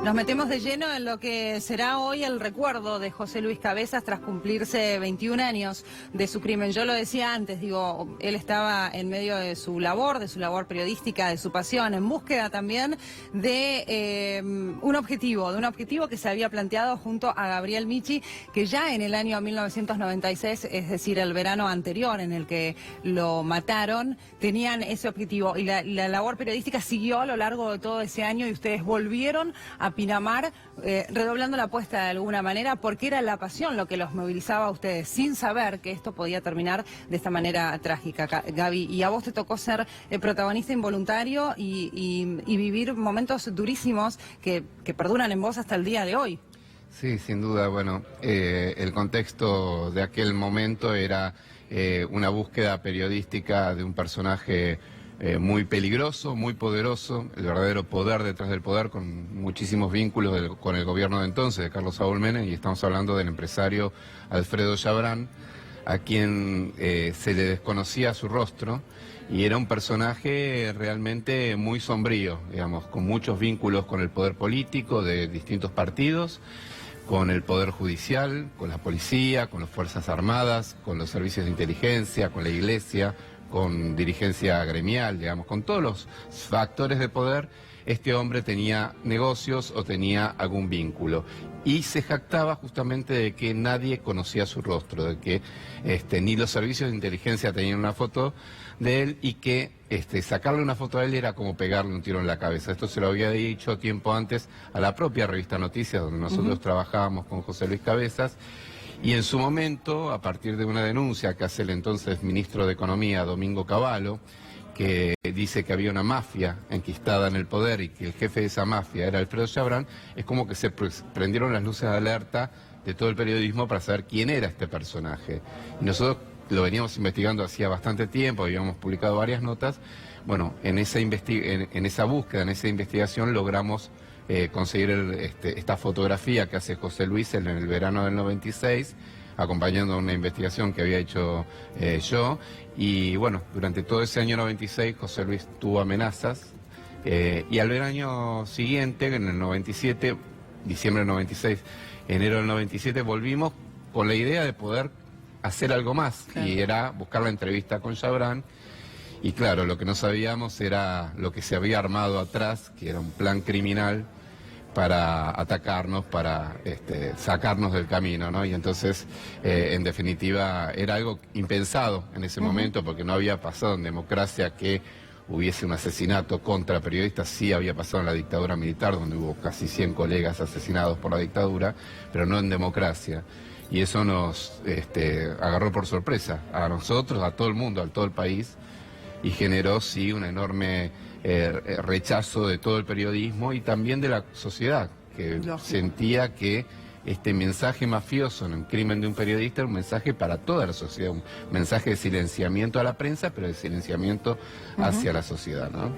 Nos metemos de lleno en lo que será hoy el recuerdo de José Luis Cabezas tras cumplirse 21 años de su crimen. Yo lo decía antes, digo, él estaba en medio de su labor periodística, de su pasión, en búsqueda también de un objetivo que se había planteado junto a Gabriel Michi, que ya en el año 1996, es decir, el verano anterior en el que lo mataron, tenían ese objetivo. Y la labor periodística siguió a lo largo de todo ese año y ustedes volvieron a Pinamar, redoblando la apuesta de alguna manera, porque era la pasión lo que los movilizaba a ustedes, sin saber que esto podía terminar de esta manera trágica, Gaby. Y a vos te tocó ser protagonista involuntario y vivir momentos durísimos que perduran en vos hasta el día de hoy. Sí, sin duda. Bueno, el contexto de aquel momento era una búsqueda periodística de un personaje muy peligroso, muy poderoso, el verdadero poder detrás del poder, con muchísimos vínculos con el gobierno de entonces, de Carlos Saúl Menem, y estamos hablando del empresario Alfredo Chabrán, a quien se le desconocía su rostro, y era un personaje realmente muy sombrío, digamos, con muchos vínculos con el poder político de distintos partidos, con el Poder Judicial, con la policía, con las Fuerzas Armadas, con los servicios de inteligencia, con la Iglesia, con dirigencia gremial, digamos, con todos los factores de poder. Este hombre tenía negocios o tenía algún vínculo y se jactaba justamente de que nadie conocía su rostro, de que ni los servicios de inteligencia tenían una foto de él y que sacarle una foto a él era como pegarle un tiro en la cabeza. Esto se lo había dicho tiempo antes a la propia revista Noticias, donde nosotros trabajábamos con José Luis Cabezas. Y en su momento, a partir de una denuncia que hace el entonces ministro de Economía, Domingo Cavallo, que dice que había una mafia enquistada en el poder y que el jefe de esa mafia era Alfredo Chabrán, es como que se prendieron las luces de alerta de todo el periodismo para saber quién era este personaje. Y nosotros lo veníamos investigando hacía bastante tiempo, habíamos publicado varias notas. Bueno, en esa búsqueda, en esa investigación logramos conseguir esta fotografía que hace José Luis en el verano del 96, acompañando una investigación que había hecho yo. Y bueno, durante todo ese año 96 José Luis tuvo amenazas y al año siguiente, en el 97, diciembre del 96, enero del 97, volvimos con la idea de poder hacer algo más, claro. Y era buscar la entrevista con Chabrán. Y claro, lo que no sabíamos era lo que se había armado atrás, que era un plan criminal para atacarnos, para sacarnos del camino, ¿no? Y entonces, en definitiva, era algo impensado en ese momento, porque no había pasado en democracia que hubiese un asesinato contra periodistas. Sí había pasado en la dictadura militar, donde hubo casi 100 colegas asesinados por la dictadura, pero no en democracia. Y eso nos agarró por sorpresa, a nosotros, a todo el mundo, a todo el país, y generó, sí, un enorme rechazo de todo el periodismo y también de la sociedad, que sentía que este mensaje mafioso en el crimen de un periodista era un mensaje para toda la sociedad, un mensaje de silenciamiento a la prensa, pero de silenciamiento hacia la sociedad, ¿no?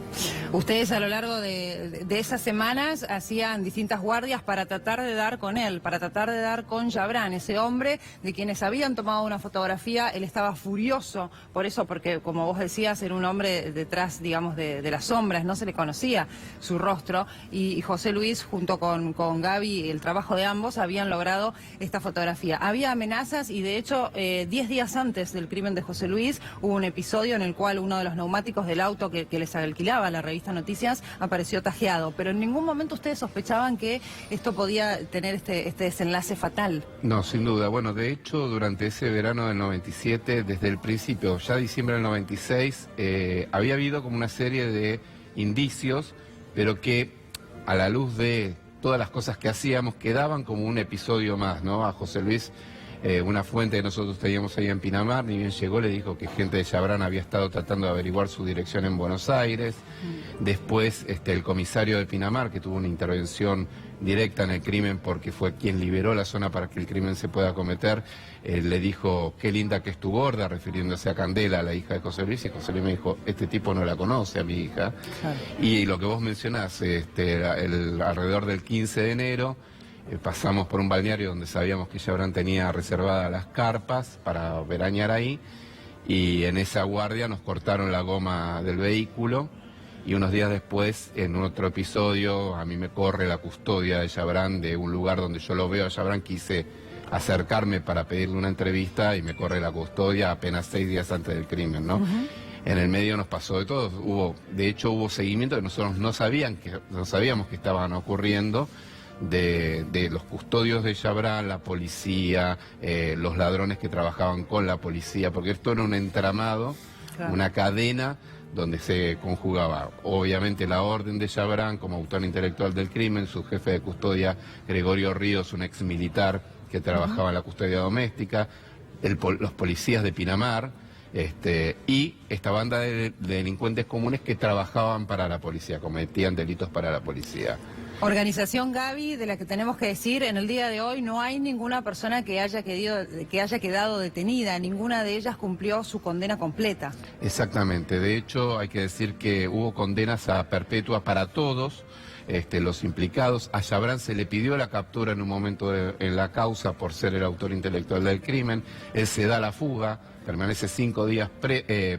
Ustedes a lo largo de esas semanas hacían distintas guardias para tratar de dar con él, para tratar de dar con Chabrán, ese hombre de quienes habían tomado una fotografía. Él estaba furioso por eso, porque como vos decías, era un hombre detrás, digamos, de las sombras, no se le conocía su rostro, y José Luis junto con Gaby, el trabajo de ambos, habían logrado esta fotografía. Había amenazas y de hecho 10 días antes del crimen de José Luis hubo un episodio en el cual uno de los neumáticos del auto que les alquilaba la revista Noticias apareció tajeado, pero en ningún momento ustedes sospechaban que esto podía tener este desenlace fatal. No, sin duda. Bueno, de hecho, durante ese verano del 97, desde el principio, ya diciembre del 96, había habido como una serie de indicios, pero que a la luz de todas las cosas que hacíamos quedaban como un episodio más, ¿no? A José Luis, una fuente que nosotros teníamos ahí en Pinamar, ni bien llegó, le dijo que gente de Chabrán había estado tratando de averiguar su dirección en Buenos Aires. Después, el comisario de Pinamar, que tuvo una intervención directa en el crimen porque fue quien liberó la zona para que el crimen se pueda cometer, le dijo, qué linda que es tu gorda, refiriéndose a Candela, la hija de José Luis, y José Luis me dijo, este tipo no la conoce a mi hija. Claro. Y lo que vos mencionás, alrededor del 15 de enero, pasamos por un balneario donde sabíamos que Chabrán tenía reservadas las carpas para veranear ahí, y en esa guardia nos cortaron la goma del vehículo, y unos días después, en otro episodio, a mí me corre la custodia de Chabrán de un lugar donde yo lo veo a Chabrán. Quise acercarme para pedirle una entrevista y me corre la custodia apenas 6 días antes del crimen, ¿no? En el medio nos pasó de todo. De hecho, hubo seguimiento que nosotros no sabíamos que estaban ocurriendo, de los custodios de Chabrán, la policía, los ladrones que trabajaban con la policía, porque esto era un entramado, claro, una cadena donde se conjugaba obviamente la orden de Chabrán como autor intelectual del crimen, su jefe de custodia Gregorio Ríos, un ex militar que trabajaba en la custodia doméstica, los policías de Pinamar, y esta banda de delincuentes comunes que trabajaban para la policía, cometían delitos para la policía. Organización Gaby, de la que tenemos que decir, en el día de hoy no hay ninguna persona que haya quedado detenida, ninguna de ellas cumplió su condena completa. Exactamente, de hecho hay que decir que hubo condenas a perpetua para todos los implicados. A Chabrán se le pidió la captura en un momento en la causa por ser el autor intelectual del crimen, él se da la fuga, permanece 5 días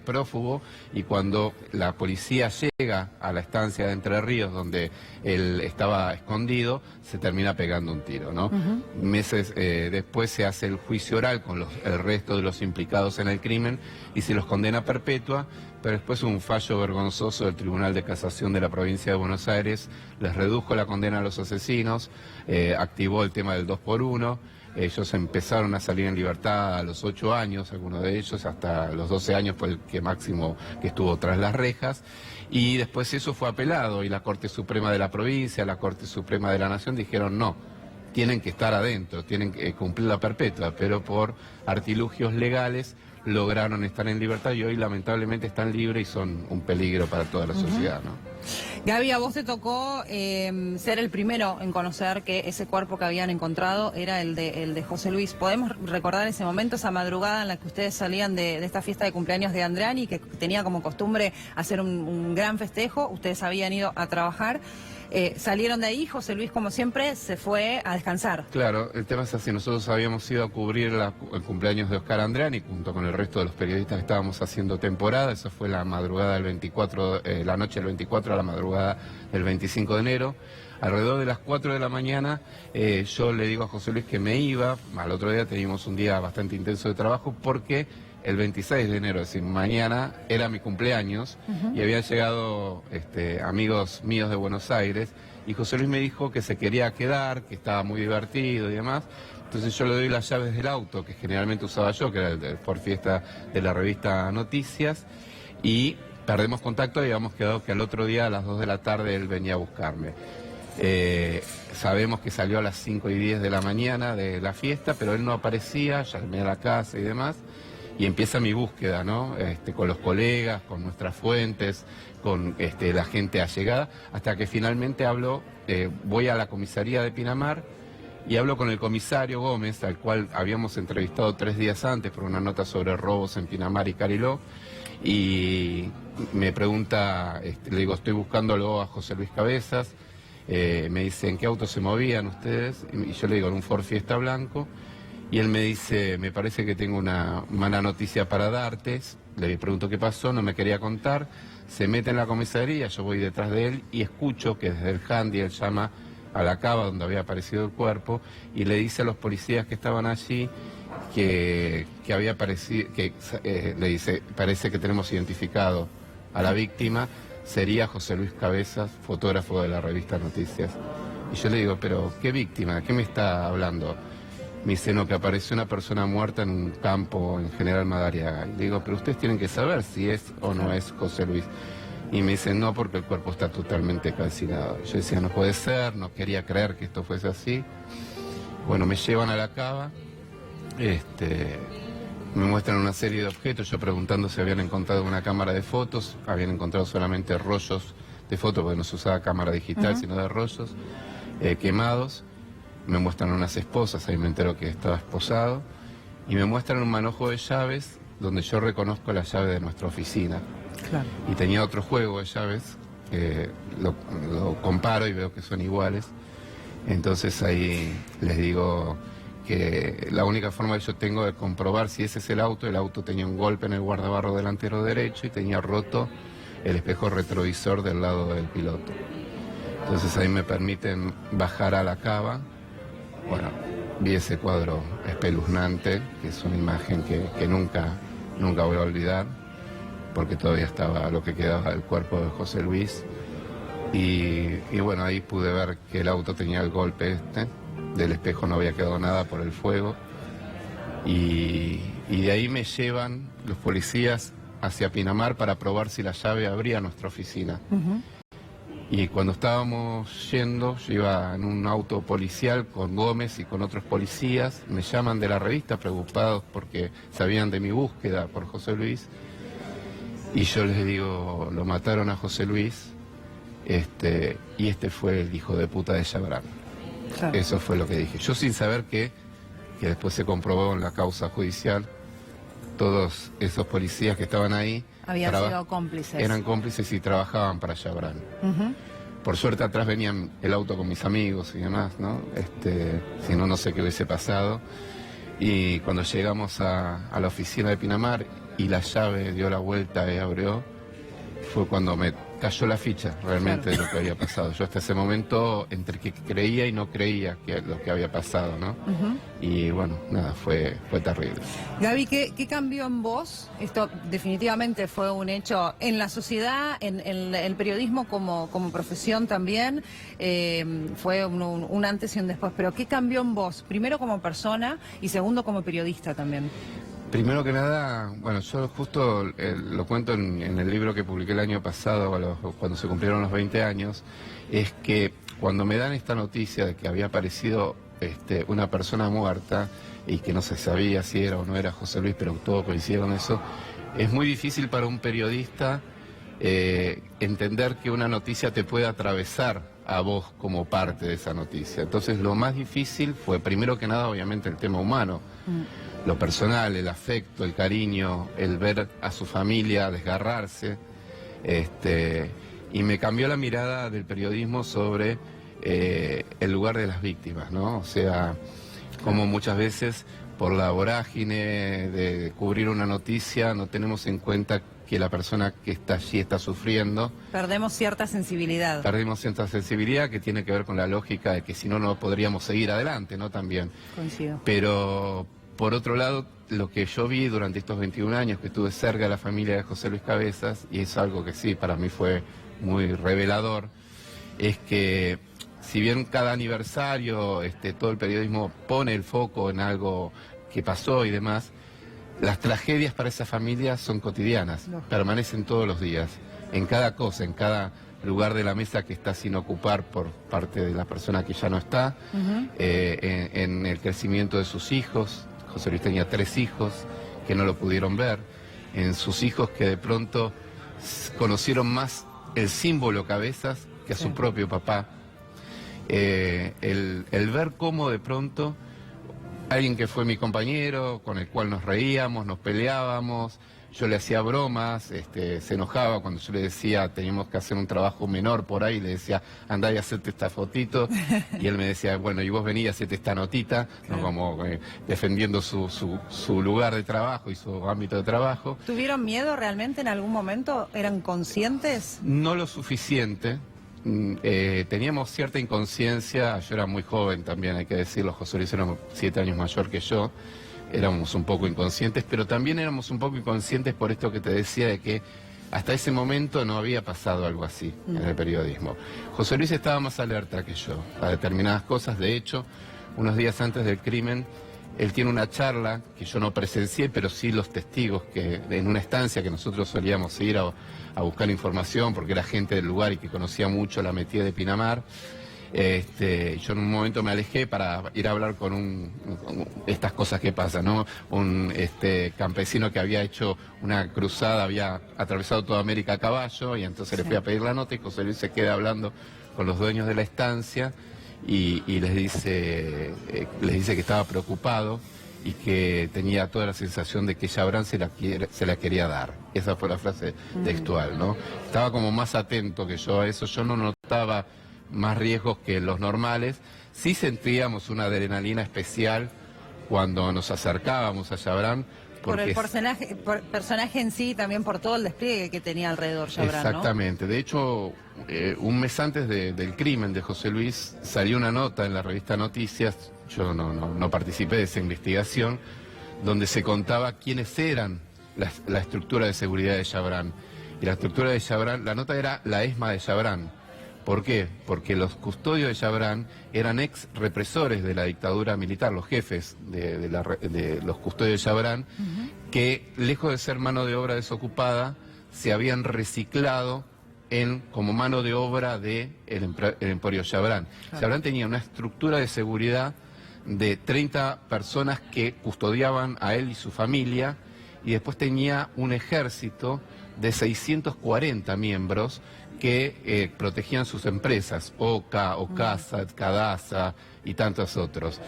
prófugo, y cuando la policía llega a la estancia de Entre Ríos donde él estaba escondido, se termina pegando un tiro, ¿no? Meses después se hace el juicio oral con el resto de los implicados en el crimen y se los condena a perpetua, pero después un fallo vergonzoso del Tribunal de Casación de la provincia de Buenos Aires les redujo la condena a los asesinos, activó el tema del 2 por 1. Ellos empezaron a salir en libertad a los 8 años, algunos de ellos, hasta los 12 años fue el que máximo que estuvo tras las rejas, y después eso fue apelado, y la Corte Suprema de la provincia, la Corte Suprema de la Nación dijeron no, tienen que estar adentro, tienen que cumplir la perpetua, pero por artilugios legales lograron estar en libertad y hoy lamentablemente están libres y son un peligro para toda la sociedad, ¿no? Gaby, a vos te tocó ser el primero en conocer que ese cuerpo que habían encontrado era el de José Luis. ¿Podemos recordar ese momento, esa madrugada en la que ustedes salían de esta fiesta de cumpleaños de Andriani, que tenía como costumbre hacer un gran festejo? Ustedes habían ido a trabajar. Salieron de ahí, José Luis, como siempre, se fue a descansar. Claro, el tema es así, nosotros habíamos ido a cubrir el cumpleaños de Oscar Andriani junto con el resto de los periodistas que estábamos haciendo temporada. Eso fue la madrugada del 24, la noche del 24 a la madrugada del 25 de enero. Alrededor de las 4 de la mañana yo le digo a José Luis que me iba. Al otro día teníamos un día bastante intenso de trabajo porque el 26 de enero, es decir, mañana, era mi cumpleaños, y habían llegado amigos míos de Buenos Aires, y José Luis me dijo que se quería quedar, que estaba muy divertido y demás. Entonces yo le doy las llaves del auto, que generalmente usaba yo, que era el de Ford Fiesta de la revista Noticias, y perdemos contacto y habíamos quedado que al otro día a las 2 de la tarde él venía a buscarme. Sabemos que salió a las 5:10 de la mañana de la fiesta, pero él no aparecía, llamé a la casa y demás. Y empieza mi búsqueda, ¿no? Con los colegas, con nuestras fuentes, con la gente allegada, hasta que finalmente voy a la comisaría de Pinamar y hablo con el comisario Gómez, al cual habíamos entrevistado 3 días antes por una nota sobre robos en Pinamar y Cariló, y me pregunta, le digo, estoy buscándolo a José Luis Cabezas, me dice, ¿en qué auto se movían ustedes? Y yo le digo, en un Ford Fiesta blanco. Y él me dice, me parece que tengo una mala noticia para darte. Le pregunto qué pasó, no me quería contar. Se mete en la comisaría, yo voy detrás de él y escucho que desde el handy él llama a la cava donde había aparecido el cuerpo y le dice a los policías que estaban allí que había aparecido, le dice, parece que tenemos identificado a la víctima, sería José Luis Cabezas, fotógrafo de la revista Noticias. Y yo le digo, pero ¿qué víctima? ¿De qué me está hablando? Me dice, no, que apareció una persona muerta en un campo en General Madariaga. Y le digo, pero ustedes tienen que saber si es o no es José Luis. Y me dice, no, porque el cuerpo está totalmente calcinado. Yo decía, no puede ser, no quería creer que esto fuese así. Bueno, me llevan a la cava, me muestran una serie de objetos, yo preguntando si habían encontrado una cámara de fotos, habían encontrado solamente rollos de fotos, porque no se usaba cámara digital, sino de rollos quemados. Me muestran unas esposas, ahí me entero que estaba esposado, y me muestran un manojo de llaves donde yo reconozco la llave de nuestra oficina. Claro. Y tenía otro juego de llaves, lo comparo y veo que son iguales. Entonces ahí les digo que la única forma que yo tengo de comprobar si ese es el auto tenía un golpe en el guardabarro delantero derecho y tenía roto el espejo retrovisor del lado del piloto. Entonces ahí me permiten bajar a la cava. Bueno, vi ese cuadro espeluznante, que es una imagen que nunca voy a olvidar, porque todavía estaba lo que quedaba del cuerpo de José Luis. Y bueno, ahí pude ver que el auto tenía el golpe del espejo no había quedado nada por el fuego. Y de ahí me llevan los policías hacia Pinamar para probar si la llave abría nuestra oficina. Y cuando estábamos yendo, yo iba en un auto policial con Gómez y con otros policías, me llaman de la revista preocupados porque sabían de mi búsqueda por José Luis. Y yo les digo, lo mataron a José Luis, y este fue el hijo de puta de Chabrán. Claro. Eso fue lo que dije. Yo sin saber que después se comprobó en la causa judicial, todos esos policías que estaban ahí habían sido cómplices. Eran cómplices y trabajaban para Chabrán. Por suerte atrás venían el auto con mis amigos y demás, ¿no? Si no, no sé qué hubiese pasado. Y cuando llegamos a la oficina de Pinamar y la llave dio la vuelta y abrió, fue cuando me cayó la ficha realmente de lo que había pasado. Yo hasta ese momento entre que creía y no creía que lo que había pasado, ¿no? Y bueno, nada, fue terrible. Gaby, ¿qué cambió en vos? Esto definitivamente fue un hecho en la sociedad, en el periodismo como profesión también, fue un antes y un después, pero ¿qué cambió en vos? Primero como persona y segundo como periodista también. Primero que nada, bueno, yo justo lo cuento en el libro que publiqué el año pasado, cuando se cumplieron los 20 años, es que cuando me dan esta noticia de que había aparecido una persona muerta y que no se sabía si era o no era José Luis, pero todo coincide con eso, es muy difícil para un periodista entender que una noticia te puede atravesar a vos como parte de esa noticia. Entonces lo más difícil fue, primero que nada, obviamente el tema humano. Lo personal, el afecto, el cariño, el ver a su familia desgarrarse, y me cambió la mirada del periodismo sobre el lugar de las víctimas, ¿no? O sea, como muchas veces por la vorágine de cubrir una noticia no tenemos en cuenta que la persona que está allí está sufriendo. Perdemos cierta sensibilidad. Perdemos cierta sensibilidad que tiene que ver con la lógica de que si no, no podríamos seguir adelante, ¿no? También. Coincido. Pero por otro lado, lo que yo vi durante estos 21 años que estuve cerca de la familia de José Luis Cabezas, y es algo que sí, para mí fue muy revelador, es que si bien cada aniversario todo el periodismo pone el foco en algo que pasó y demás, las tragedias para esa familia son cotidianas, permanecen todos los días, en cada cosa, en cada lugar de la mesa que está sin ocupar por parte de la persona que ya no está, en el crecimiento de sus hijos. José Luis tenía 3 hijos que no lo pudieron ver, en sus hijos que de pronto conocieron más el símbolo Cabezas que a su propio papá. El ver cómo de pronto alguien que fue mi compañero, con el cual nos reíamos, nos peleábamos, yo le hacía bromas, se enojaba cuando yo le decía teníamos que hacer un trabajo menor por ahí, le decía andá y hacete esta fotito, y él me decía bueno, y vos venís y hacete esta notita, ¿no? Como defendiendo su lugar de trabajo y su ámbito de trabajo. ¿Tuvieron miedo realmente en algún momento? ¿Eran conscientes? No lo suficiente. Teníamos cierta inconsciencia, yo era muy joven también, hay que decirlo, José Luis era 7 años mayor que yo, éramos un poco inconscientes, pero también éramos un poco inconscientes por esto que te decía de que hasta ese momento no había pasado algo así en el periodismo. José Luis estaba más alerta que yo a determinadas cosas, de hecho, unos días antes del crimen, él tiene una charla que yo no presencié, pero sí los testigos, que en una estancia que nosotros solíamos ir a buscar información, porque era gente del lugar y que conocía mucho la metida de Pinamar. Yo en un momento me alejé para ir a hablar con estas cosas que pasan, ¿no? Un campesino que había hecho una cruzada, había atravesado toda América a caballo, y entonces le fui a pedir la nota y José Luis se queda hablando con los dueños de la estancia y les dice que estaba preocupado y que tenía toda la sensación de que Chabrán se la quería dar. Esa fue la frase textual, ¿no? Estaba como más atento que yo a eso, yo no notaba más riesgos que los normales. Sí sentíamos una adrenalina especial cuando nos acercábamos a Chabrán por el personaje en sí, también por todo el despliegue que tenía alrededor Chabran, exactamente. ¿no? De hecho, un mes antes del crimen de José Luis salió una nota en la revista Noticias, yo no participé de esa investigación, donde se contaba quiénes eran la estructura de seguridad de Chabran. Y la estructura de Chabran, la nota era la ESMA de Chabran. ¿Por qué? Porque los custodios de Chabran eran ex represores de la dictadura militar, los jefes de los custodios de Chabran, que lejos de ser mano de obra desocupada, se habían reciclado como mano de obra del emporio Chabran. Claro. Chabran tenía una estructura de seguridad de 30 personas que custodiaban a él y su familia, y después tenía un ejército de 640 miembros que protegían sus empresas, OCA, OCASA, CADASA y tantos otros.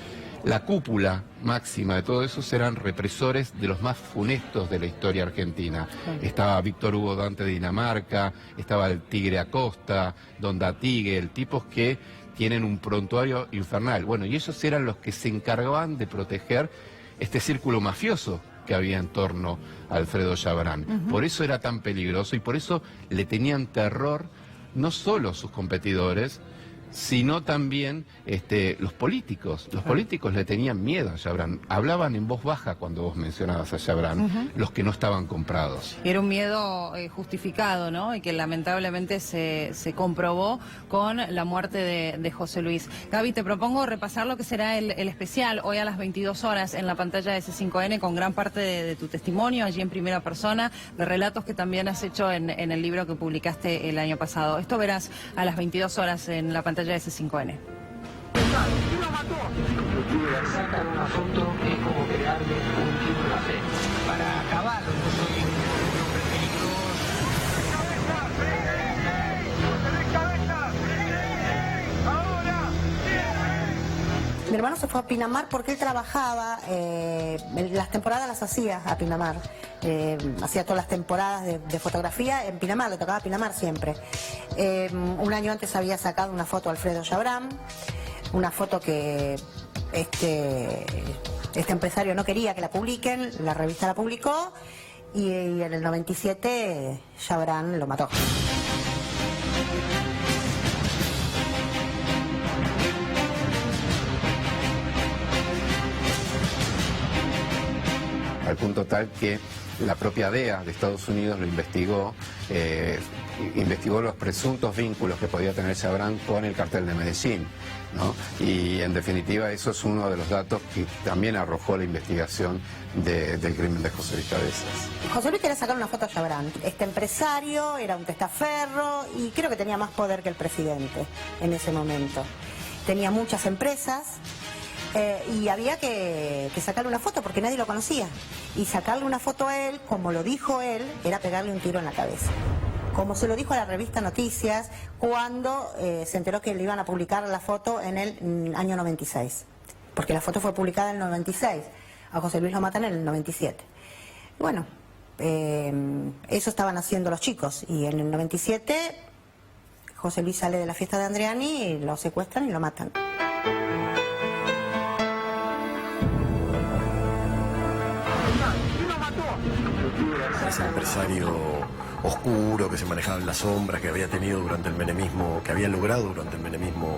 La cúpula máxima de todo eso eran represores de los más funestos de la historia argentina. Estaba Víctor Hugo Dante de Dinamarca, estaba el Tigre Acosta, Don Datigel, tipos que tienen un prontuario infernal. Bueno, y ellos eran los que se encargaban de proteger este círculo mafioso que había en torno a Alfredo Chabran. Por eso era tan peligroso y por eso le tenían terror no solo sus competidores, sino también los políticos. Los políticos le tenían miedo a Chabran. Hablaban en voz baja cuando vos mencionabas a Chabran, los que no estaban comprados. Era un miedo justificado, ¿no? Y que lamentablemente se comprobó con la muerte de José Luis. Gaby, te propongo repasar lo que será el especial hoy a las 22 horas en la pantalla de C5N, con gran parte de tu testimonio allí en primera persona, de relatos que también has hecho en el libro que publicaste el año pasado. Esto verás a las 22 horas en la pantalla de S5N. Sacan una foto es como pegarle un tiro en la fe. Para Caballo, yo soy un hombre peligroso. Mi hermano se fue a Pinamar porque él trabajaba, las temporadas las hacía a Pinamar, hacía todas las temporadas de fotografía en Pinamar, le tocaba Pinamar siempre. Un año antes había sacado una foto a Alfredo Chabran, una foto que este empresario no quería que la publiquen, la revista la publicó y en el 97 Chabran lo mató. Al punto tal que la propia DEA de Estados Unidos lo investigó, investigó los presuntos vínculos que podía tener Chabran con el cartel de Medellín, ¿no? Y en definitiva eso es uno de los datos que también arrojó la investigación del crimen de José Luis Cabezas. José Luis quería sacar una foto a Chabran. Este empresario era un testaferro y creo que tenía más poder que el presidente en ese momento. Tenía muchas empresas. Y había que sacarle una foto porque nadie lo conocía. Y sacarle una foto a él, como lo dijo él, era pegarle un tiro en la cabeza. Como se lo dijo a la revista Noticias cuando se enteró que le iban a publicar la foto en el año 96. Porque la foto fue publicada en el 96. A José Luis lo matan en el 97. Bueno, eso estaban haciendo los chicos. Y en el 97 José Luis sale de la fiesta de Andreani y lo secuestran y lo matan. Ese empresario oscuro que se manejaba en las sombras, que había tenido durante el menemismo, que había logrado durante el menemismo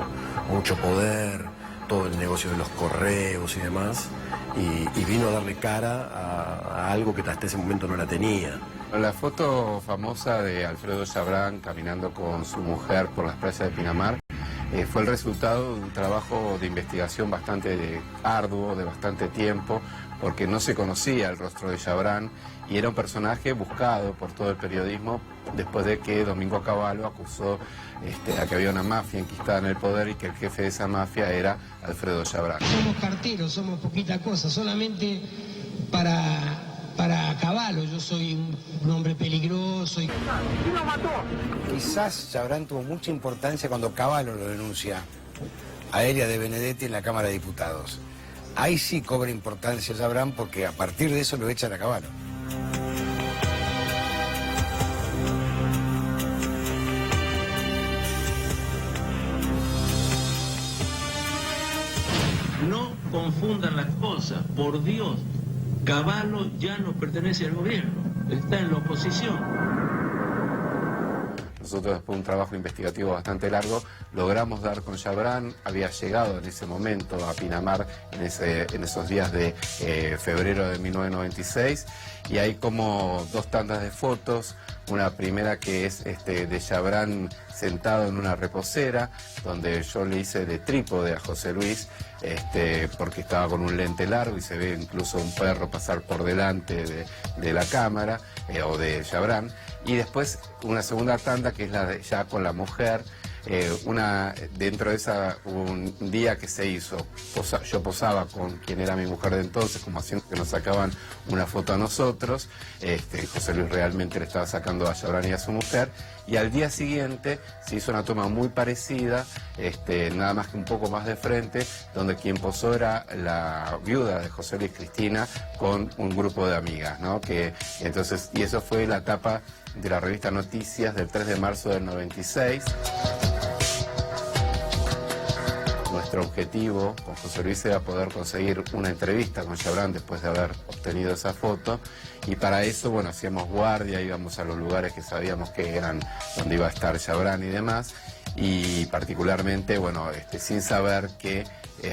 mucho poder, todo el negocio de los correos y demás, y vino a darle cara a algo que hasta ese momento no la tenía. La foto famosa de Alfredo Chabran caminando con su mujer por las playas de Pinamar fue el resultado de un trabajo de investigación bastante arduo, de bastante tiempo, porque no se conocía el rostro de Chabran y era un personaje buscado por todo el periodismo después de que Domingo Cavallo acusó a que había una mafia enquistada en el poder y que el jefe de esa mafia era Alfredo Chabran. Somos carteros, somos poquita cosa, solamente para Caballo yo soy un hombre peligroso. ¿Quién lo mató? Quizás Chabran tuvo mucha importancia cuando Cavallo lo denuncia a Elia de Benedetti en la Cámara de Diputados. Ahí sí cobra importancia Chabran porque a partir de eso lo echan a Cavallo. No confundan las cosas, por Dios. Cavallo ya no pertenece al gobierno, está en la oposición. Nosotros, después de un trabajo investigativo bastante largo, logramos dar con Chabrán. Había llegado en ese momento a Pinamar en esos días de febrero de 1996, y hay como dos tandas de fotos. Una primera que es de Chabrán sentado en una reposera, donde yo le hice de trípode a José Luis, porque estaba con un lente largo y se ve incluso un perro pasar por delante de la cámara, o de Chabrán. Y después una segunda tanda que es la de ya con la mujer. Dentro de esa, un día que se hizo, yo posaba con quien era mi mujer de entonces, como haciendo que nos sacaban una foto a nosotros. José Luis realmente le estaba sacando a Chabrán y a su mujer, y al día siguiente se hizo una toma muy parecida, nada más que un poco más de frente, donde quien posó era la viuda de José Luis, Cristina, con un grupo de amigas, ¿no? Y eso fue la tapa de la revista Noticias del 3 de marzo del 96. Nuestro objetivo con José Luis era poder conseguir una entrevista con Chabrán después de haber obtenido esa foto, y para eso, bueno, hacíamos guardia, íbamos a los lugares que sabíamos que eran donde iba a estar Chabrán y demás, y particularmente, bueno, sin saber que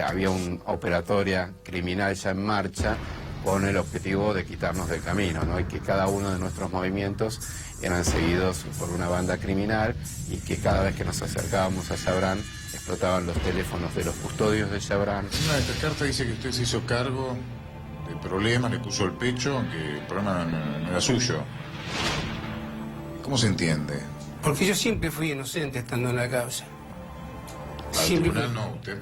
había una operatoria criminal ya en marcha con el objetivo de quitarnos del camino, ¿no? Y que cada uno de nuestros movimientos eran seguidos por una banda criminal, y que cada vez que nos acercábamos a Chabrán explotaban los teléfonos de los custodios de Chabrán. Una de estas cartas dice que usted se hizo cargo de problemas, le puso el pecho, que el problema no era suyo. ¿Cómo se entiende? Porque yo siempre fui inocente estando en la causa. Al tribunal no, usted.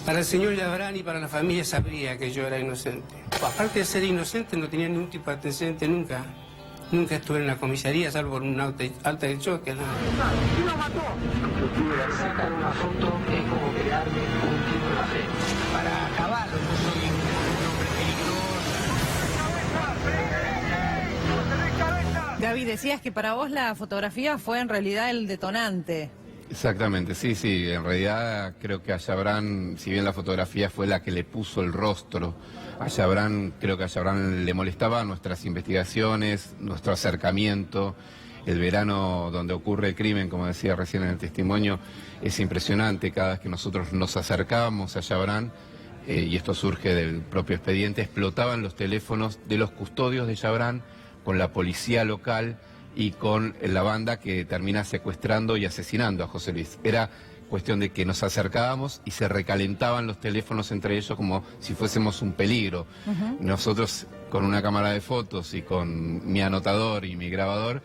Para el señor Chabrán y para la familia sabría que yo era inocente. Aparte de ser inocente, no tenía ningún tipo de antecedente nunca. Nunca estuve en la comisaría, salvo por un alta de choque. ¿No? Sacar una foto es como pegarme un tiro en la fe. Para Cavallo, yo soy un hombre peligroso. Gaby, decías que para vos la fotografía fue en realidad el detonante. Exactamente, sí, en realidad creo que a Chabrán, si bien la fotografía fue la que le puso el rostro a Chabrán, creo que a Chabrán le molestaba nuestras investigaciones, nuestro acercamiento. El verano donde ocurre el crimen, como decía recién en el testimonio, es impresionante. Cada vez que nosotros nos acercábamos a Chabrán, y esto surge del propio expediente, explotaban los teléfonos de los custodios de Chabrán con la policía local y con la banda que termina secuestrando y asesinando a José Luis. Era cuestión de que nos acercábamos y se recalentaban los teléfonos entre ellos como si fuésemos un peligro. Nosotros, con una cámara de fotos y con mi anotador y mi grabador,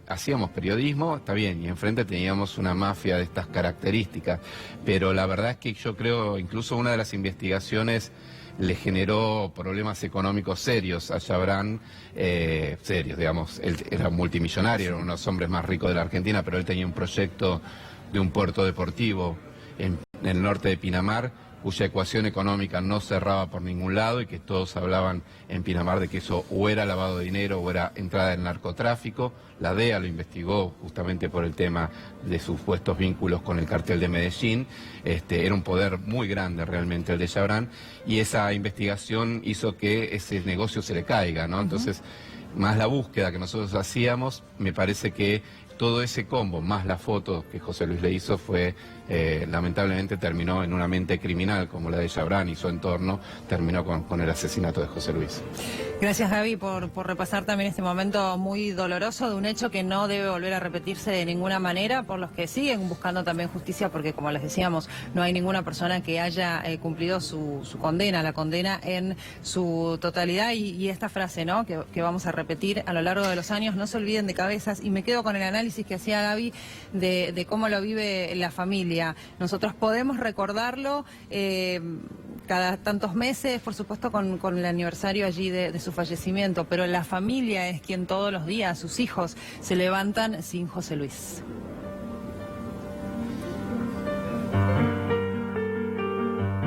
hacíamos periodismo, está bien, y enfrente teníamos una mafia de estas características, pero la verdad es que yo creo, incluso una de las investigaciones le generó problemas económicos serios a Chabrán, serios, digamos. Él era multimillonario, era uno de los hombres más ricos de la Argentina, pero él tenía un proyecto de un puerto deportivo en el norte de Pinamar, cuya ecuación económica no cerraba por ningún lado, y que todos hablaban en Pinamar de que eso o era lavado de dinero o era entrada del narcotráfico. La DEA lo investigó justamente por el tema de supuestos vínculos con el cartel de Medellín. Era un poder muy grande realmente el de Chabrán, y esa investigación hizo que ese negocio se le caiga, ¿no? Entonces, más la búsqueda que nosotros hacíamos, me parece que todo ese combo, más la foto que José Luis le hizo, fue, lamentablemente terminó en una mente criminal como la de Chabrán, y su entorno terminó con el asesinato de José Luis. Gracias, Gaby, por repasar también este momento muy doloroso de un hecho que no debe volver a repetirse de ninguna manera, por los que siguen buscando también justicia, porque como les decíamos, no hay ninguna persona que haya cumplido su condena, la condena en su totalidad, y esta frase, ¿no?, que vamos a repetir a lo largo de los años: no se olviden de Cabezas. Y me quedo con el análisis que hacía Gaby de cómo lo vive la familia. Nosotros podemos recordarlo cada tantos meses, por supuesto con el aniversario allí de su fallecimiento, pero la familia es quien todos los días, sus hijos, se levantan sin José Luis.